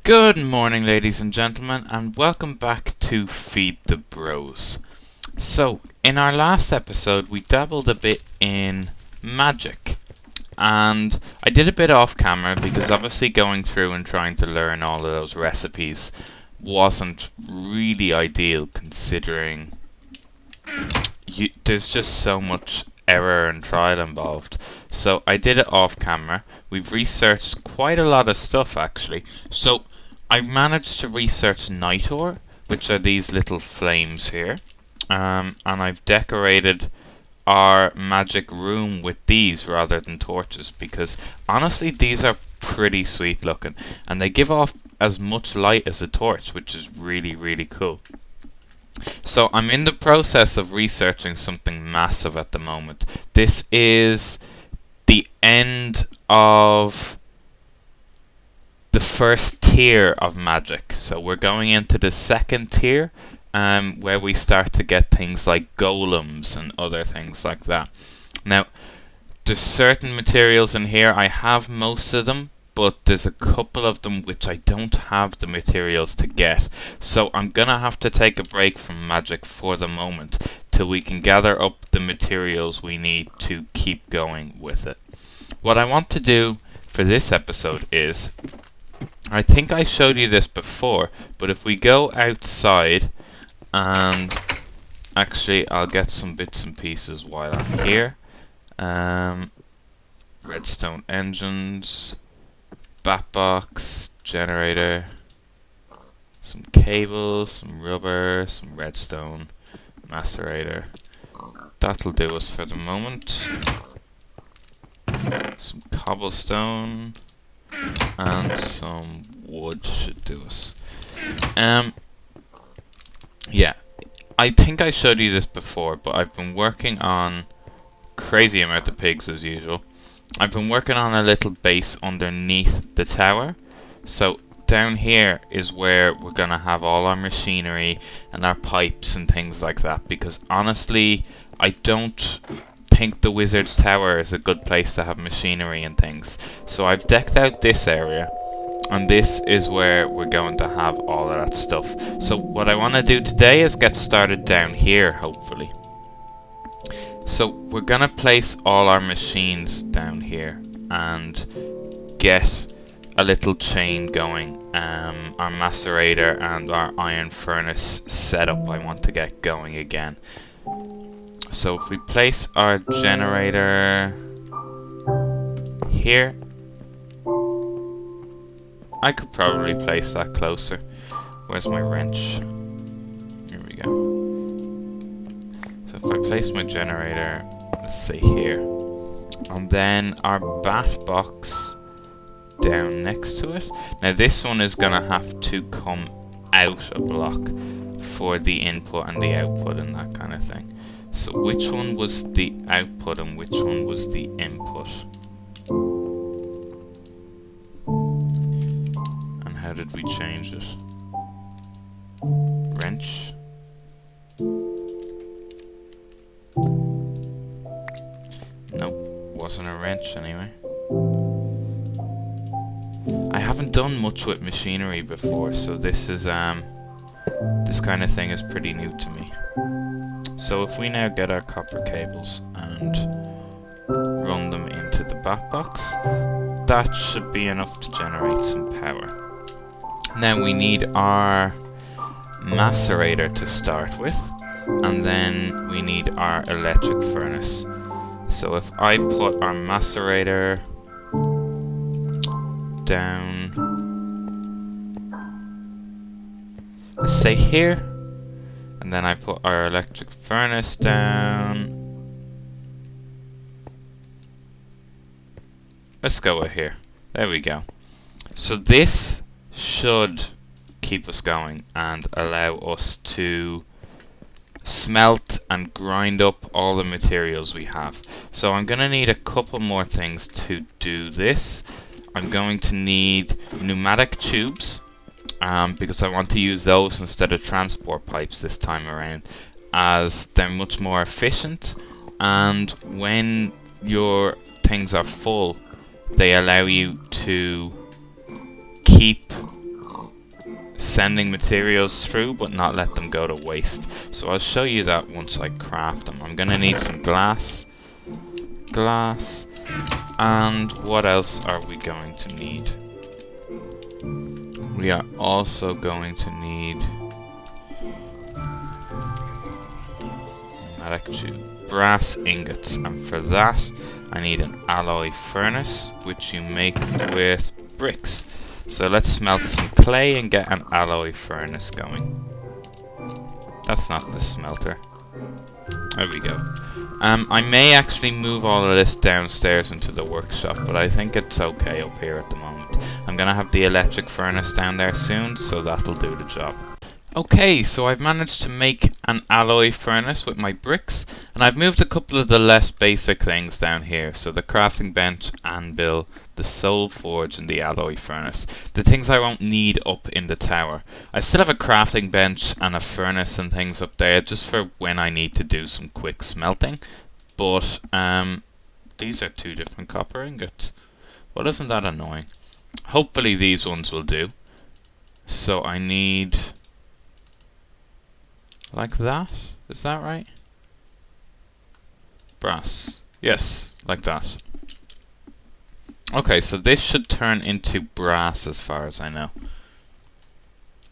Good morning, ladies and gentlemen, and welcome back to Feed the Bros. So, in our last episode, we dabbled a bit in magic, and I did a bit off camera because obviously going through and trying to learn all of those recipes wasn't really ideal, considering there's just so much error and trial involved. So I did it off camera. We've researched quite a lot of stuff actually. So I managed to research Nitor, which are these little flames here, and I've decorated our magic room with these rather than torches because honestly these are pretty sweet looking and they give off as much light as a torch, which is really cool. So I'm in the process of researching something massive at the moment. This is the end of the first tier of magic. So we're going into the second tier, where we start to get things like golems and other things like that. Now, there's certain materials in here. I have most of them, but there's a couple of them which I don't have the materials to get. So I'm gonna have to take a break from magic for the moment till we can gather up the materials we need to keep going with it. What I want to do for this episode is, I think I showed you this before, but if we go outside and actually I'll get some bits and pieces while I'm here. Redstone engines, bat box, generator, some cables, some rubber, some redstone, macerator. That'll do us for the moment. Some cobblestone and some wood should do us. Yeah, I think I showed you this before, but I've been working on crazy amount of pigs as usual. I've been working on a little base underneath the tower. So down here is where we're gonna have all our machinery and our pipes and things like that, because honestly I don't think the wizard's tower is a good place to have machinery and things. So I've decked out this area, and this is where we're going to have all of that stuff. So what I want to do today is get started down here, hopefully. So we're gonna place all our machines down here and get a little chain going. Our macerator and our iron furnace setup I want to get going again. So if we place our generator here, I could probably place that closer. Where's my wrench? Here we go. So if I place my generator, let's say here, and then our bat box down next to it. Now this one is gonna have to come out a block for the input and the output and that kind of thing. So which one was the output and which one was the input? And how did we change it? Wrench? Nope, wasn't a wrench anyway. I haven't done much with machinery before, so this is this kind of thing is pretty new to me. So if we now get our copper cables and run them into the bat box, that should be enough to generate some power. Now we need our macerator to start with, and then we need our electric furnace. So if I put our macerator down, let's say here, and then I put our electric furnace down. Let's go with here. There we go. So this should keep us going and allow us to smelt and grind up all the materials we have. So I'm going to need a couple more things to do this. I'm going to need pneumatic tubes, because I want to use those instead of transport pipes this time around, as they're much more efficient, and when your things are full they allow you to keep sending materials through but not let them go to waste. So I'll show you that once I craft them. I'm gonna need some glass, and what else are we going to need? We are also going to need brass ingots, and for that I need an alloy furnace, which you make with bricks. So let's smelt some clay and get an alloy furnace going. That's not the smelter. There we go. I may actually move all of this downstairs into the workshop, but I think it's okay up here at the moment. I'm gonna have the electric furnace down there soon, so that'll do the job. Okay, so I've managed to make an alloy furnace with my bricks, and I've moved a couple of the less basic things down here. So the crafting bench, anvil, the soul forge, and the alloy furnace. The things I won't need up in the tower. I still have a crafting bench and a furnace and things up there, just for when I need to do some quick smelting. But these are 2 different copper ingots. Well, isn't that annoying? Hopefully these ones will do. So I need... like that? Is that right? Brass. Yes, like that. Okay, so this should turn into brass as far as I know.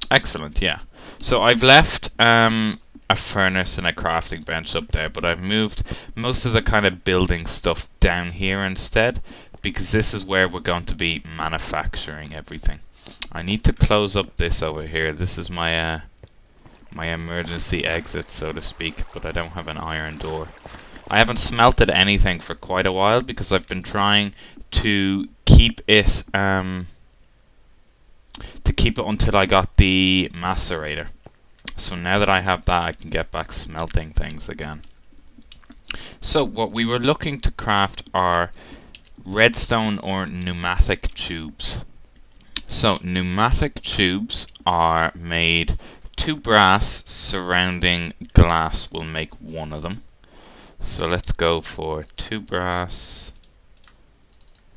Excellent, yeah. So I've left a furnace and a crafting bench up there, but I've moved most of the kind of building stuff down here instead, because this is where we're going to be manufacturing everything. I need to close up this over here. This is my my emergency exit, so to speak, but I don't have an iron door. I haven't smelted anything for quite a while because I've been trying to keep it until I got the macerator. So now that I have that, I can get back smelting things again. So what we were looking to craft are redstone or pneumatic tubes. So pneumatic tubes are made... 2 brass surrounding glass will make 1 of them. So let's go for 2 brass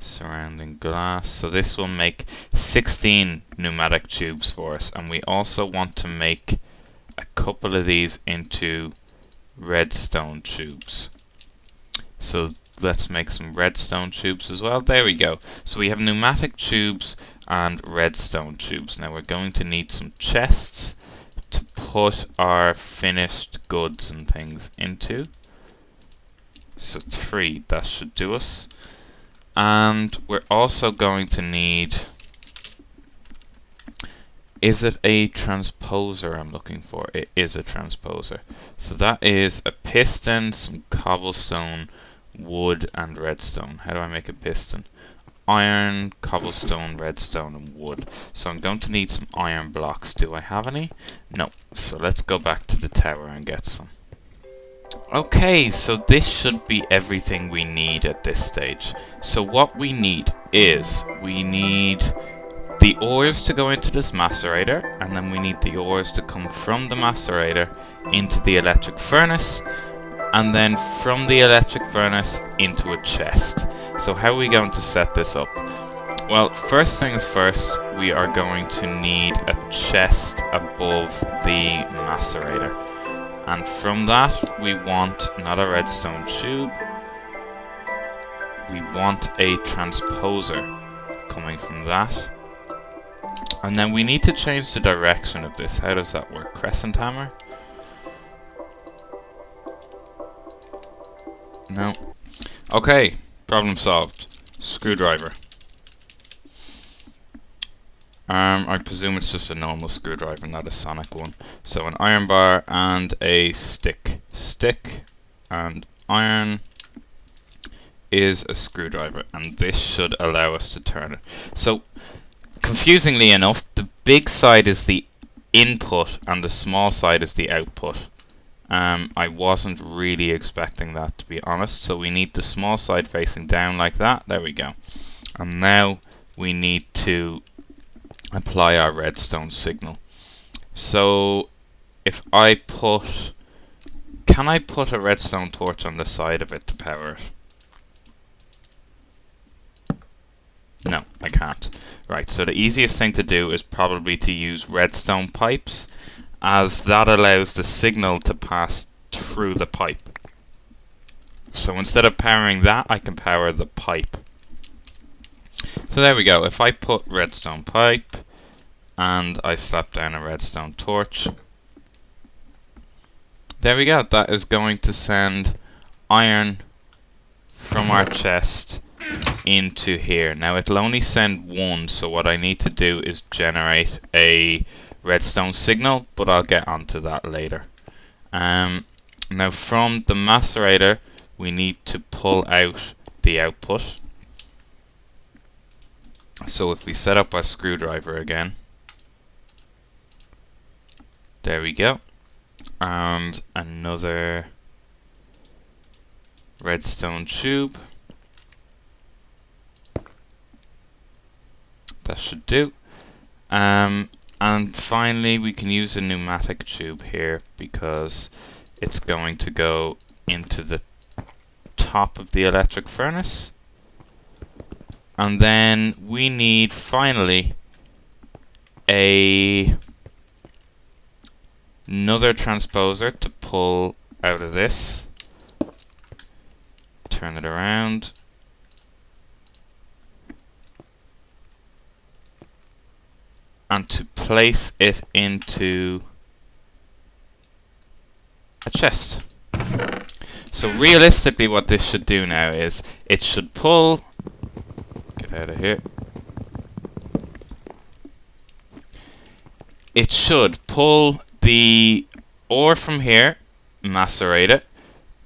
surrounding glass. So this will make 16 pneumatic tubes for us. And we also want to make a couple of these into redstone tubes. So let's make some redstone tubes as well. There we go. So we have pneumatic tubes and redstone tubes. Now we're going to need some chests to put our finished goods and things into. So 3, that should do us. And we're also going to need... is it a transposer I'm looking for? It is a transposer. So that is a piston, some cobblestone, wood, and redstone. How do I make a piston? Iron, cobblestone, redstone, and wood. So I'm going to need some iron blocks. Do I have any? No. So let's go back to the tower and get some. Okay, so this should be everything we need at this stage. So what we need is, we need the ores to go into this macerator, and then we need the ores to come from the macerator into the electric furnace, and then from the electric furnace into a chest. So how are we going to set this up? Well, first things first, we are going to need a chest above the macerator. And from that, we want not a redstone tube, we want a transposer coming from that. And then we need to change the direction of this. How does that work? Crescent hammer? No. Okay, problem solved. Screwdriver. I presume it's just a normal screwdriver, not a sonic one. So an iron bar and a stick. Stick and iron is a screwdriver, and this should allow us to turn it. So, confusingly enough, the big side is the input and the small side is the output. I wasn't really expecting that, to be honest. So we need the small side facing down like that. There we go. And now we need to apply our redstone signal. So if I put... can I put a redstone torch on the side of it to power it? No, I can't. Right, so the easiest thing to do is probably to use redstone pipes, as that allows the signal to pass through the pipe. So instead of powering that, I can power the pipe. So there we go. If I put redstone pipe and I slap down a redstone torch, there we go. That is going to send iron from our chest into here. Now it'll only send one, so what I need to do is generate a redstone signal, but I'll get onto that later. Now from the macerator we need to pull out the output. So if we set up our screwdriver again, there we go, and another redstone tube. That should do. And finally we can use a pneumatic tube here because it's going to go into the top of the electric furnace. And then we need finally another transposer to pull out of this. Turn it around. And to place it into a chest. So realistically what this should do now is it should pull, get out of here, it should pull the ore from here, macerate it,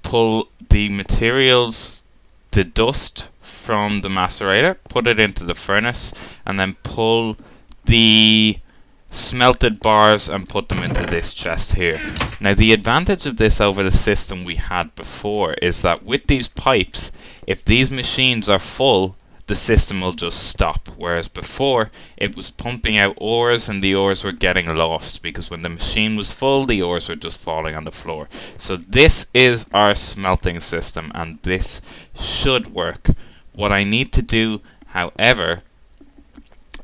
pull the materials, the dust from the macerator, put it into the furnace, and then pull the smelted bars and put them into this chest here. Now the advantage of this over the system we had before is that with these pipes, if these machines are full, the system will just stop, whereas before it was pumping out ores and the ores were getting lost because when the machine was full the ores were just falling on the floor. So this is our smelting system and this should work. What I need to do, however,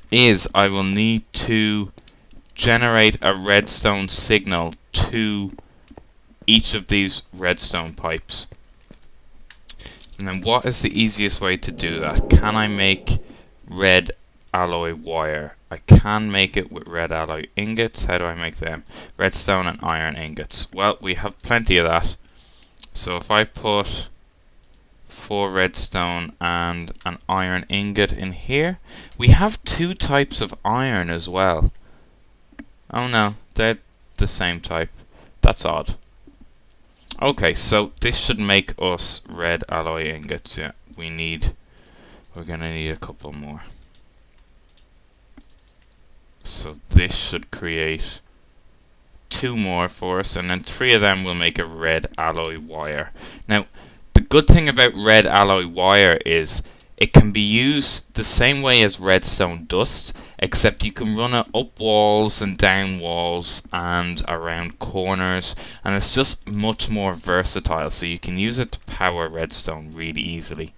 is I will need to generate a redstone signal to each of these redstone pipes. And then what is the easiest way to do that? Can I make red alloy wire? I can make it with red alloy ingots. How do I make them? Redstone and iron ingots. Well, we have plenty of that. So if I put 4 redstone and an iron ingot in here, we have 2 types of iron as well. Oh no, they're the same type. That's odd. Okay, so this should make us red alloy ingots. Yeah, we're gonna need a couple more. So this should create 2 more for us, and then 3 of them will make a red alloy wire. Now, the good thing about red alloy wire is it can be used the same way as redstone dust, except you can run it up walls and down walls and around corners, and it's just much more versatile, so you can use it to power redstone really easily.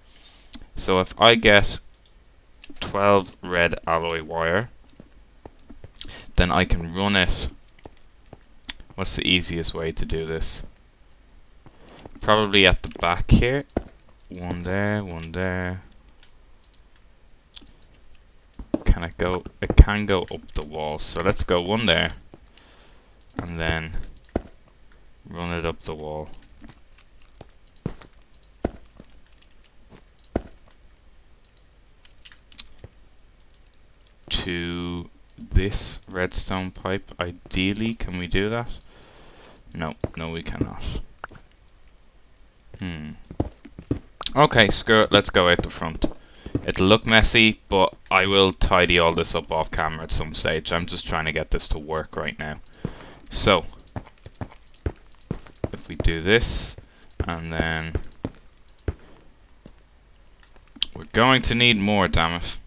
So if I get 12 red alloy wire, then I can run it. What's the easiest way to do this? Probably at the back here. One there, one there. Can it go? It can go up the wall. So let's go 1 there. And then run it up the wall. To this redstone pipe. Ideally, can we do that? No, no we cannot. Okay, screw it, let's go out the front. It'll look messy, but I will tidy all this up off camera at some stage. I'm just trying to get this to work right now. So, if we do this, and then we're going to need more, damn it.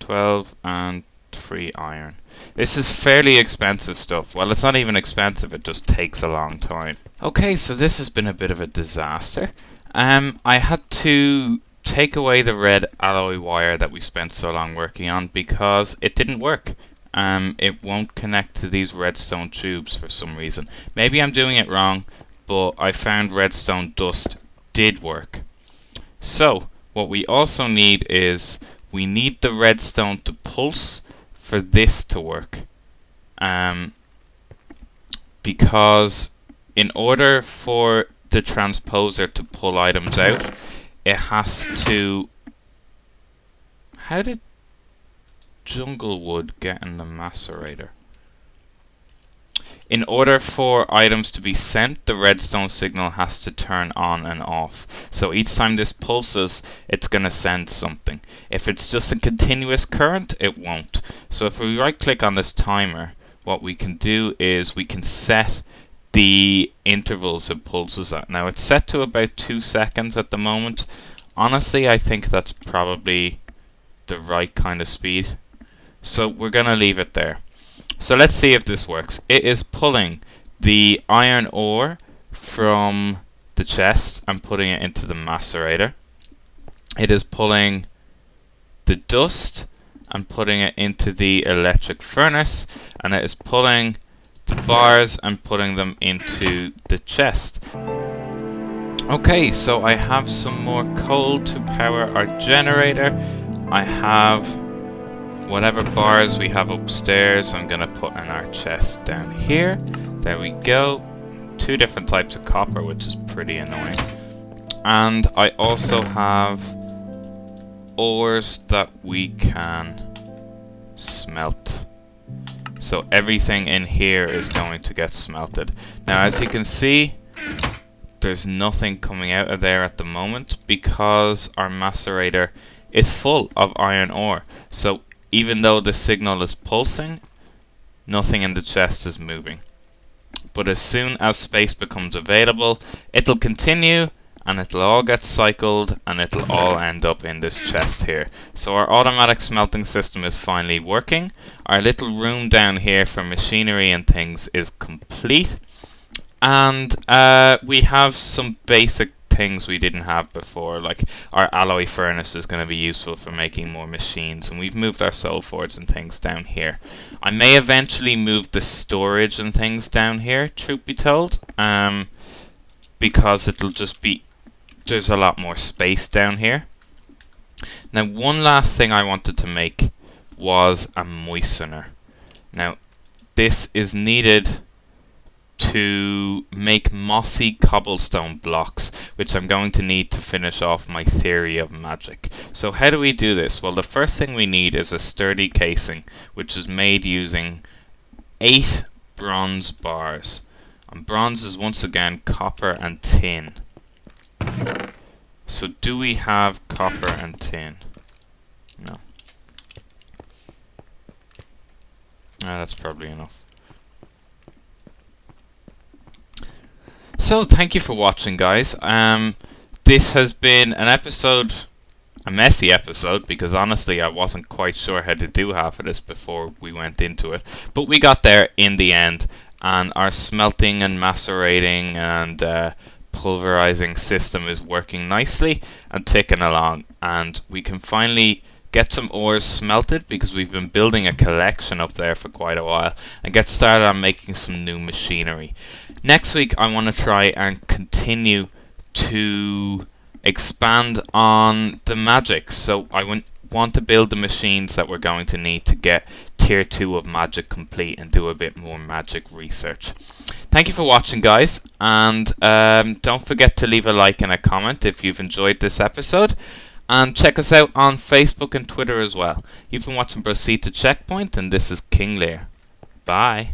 $12 and 3 iron. This is fairly expensive stuff. Well, it's not even expensive, it just takes a long time. Okay, so this has been a bit of a disaster. I had to take away the red alloy wire that we spent so long working on because it didn't work. It won't connect to these redstone tubes for some reason. Maybe I'm doing it wrong, but I found redstone dust did work. So what we also need is we need the redstone to pulse for this to work. Because in order for the transposer to pull items out, it has to... How did Junglewood get in the macerator? In order for items to be sent, the redstone signal has to turn on and off. So each time this pulses, it's going to send something. If it's just a continuous current, it won't. So if we right click on this timer, what we can do is we can set the intervals it pulses at. Now it's set to about 2 seconds at the moment. Honestly, I think that's probably the right kind of speed. So we're going to leave it there. So let's see if this works. It is pulling the iron ore from the chest and putting it into the macerator. It is pulling the dust and putting it into the electric furnace, and it is pulling the bars and putting them into the chest. Okay, so I have some more coal to power our generator. I have whatever bars we have upstairs I'm gonna put in our chest down here. There we go. 2 different types of copper, which is pretty annoying. And I also have ores that we can smelt. So everything in here is going to get smelted. Now as you can see, there's nothing coming out of there at the moment because our macerator is full of iron ore. So even though the signal is pulsing, nothing in the chest is moving. But as soon as space becomes available, it'll continue and it'll all get cycled and it'll all end up in this chest here. So our automatic smelting system is finally working. Our little room down here for machinery and things is complete. And we have some basic things we didn't have before, like our alloy furnace is going to be useful for making more machines, and we've moved our soul forge and things down here. I may eventually move the storage and things down here, truth be told, because it'll just be, there's a lot more space down here. Now one last thing I wanted to make was a moistener. Now this is needed to make mossy cobblestone blocks, which I'm going to need to finish off my theory of magic. So how do we do this? Well, the first thing we need is a sturdy casing, which is made using 8 bronze bars. And bronze is once again copper and tin. So do we have copper and tin? No. That's probably enough. So thank you for watching, guys. This has been an episode, a messy episode, because honestly I wasn't quite sure how to do half of this before we went into it, but we got there in the end, and our smelting and macerating and pulverizing system is working nicely and ticking along, and we can finally get some ores smelted because we've been building a collection up there for quite a while, and get started on making some new machinery. Next week I want to try and continue to expand on the magic, so I want to build the machines that we're going to need to get tier 2 of magic complete and do a bit more magic research. Thank you for watching, guys, and don't forget to leave a like and a comment if you've enjoyed this episode, and check us out on Facebook and Twitter as well. You've been watching Proceed to Checkpoint, and this is King Lear. Bye.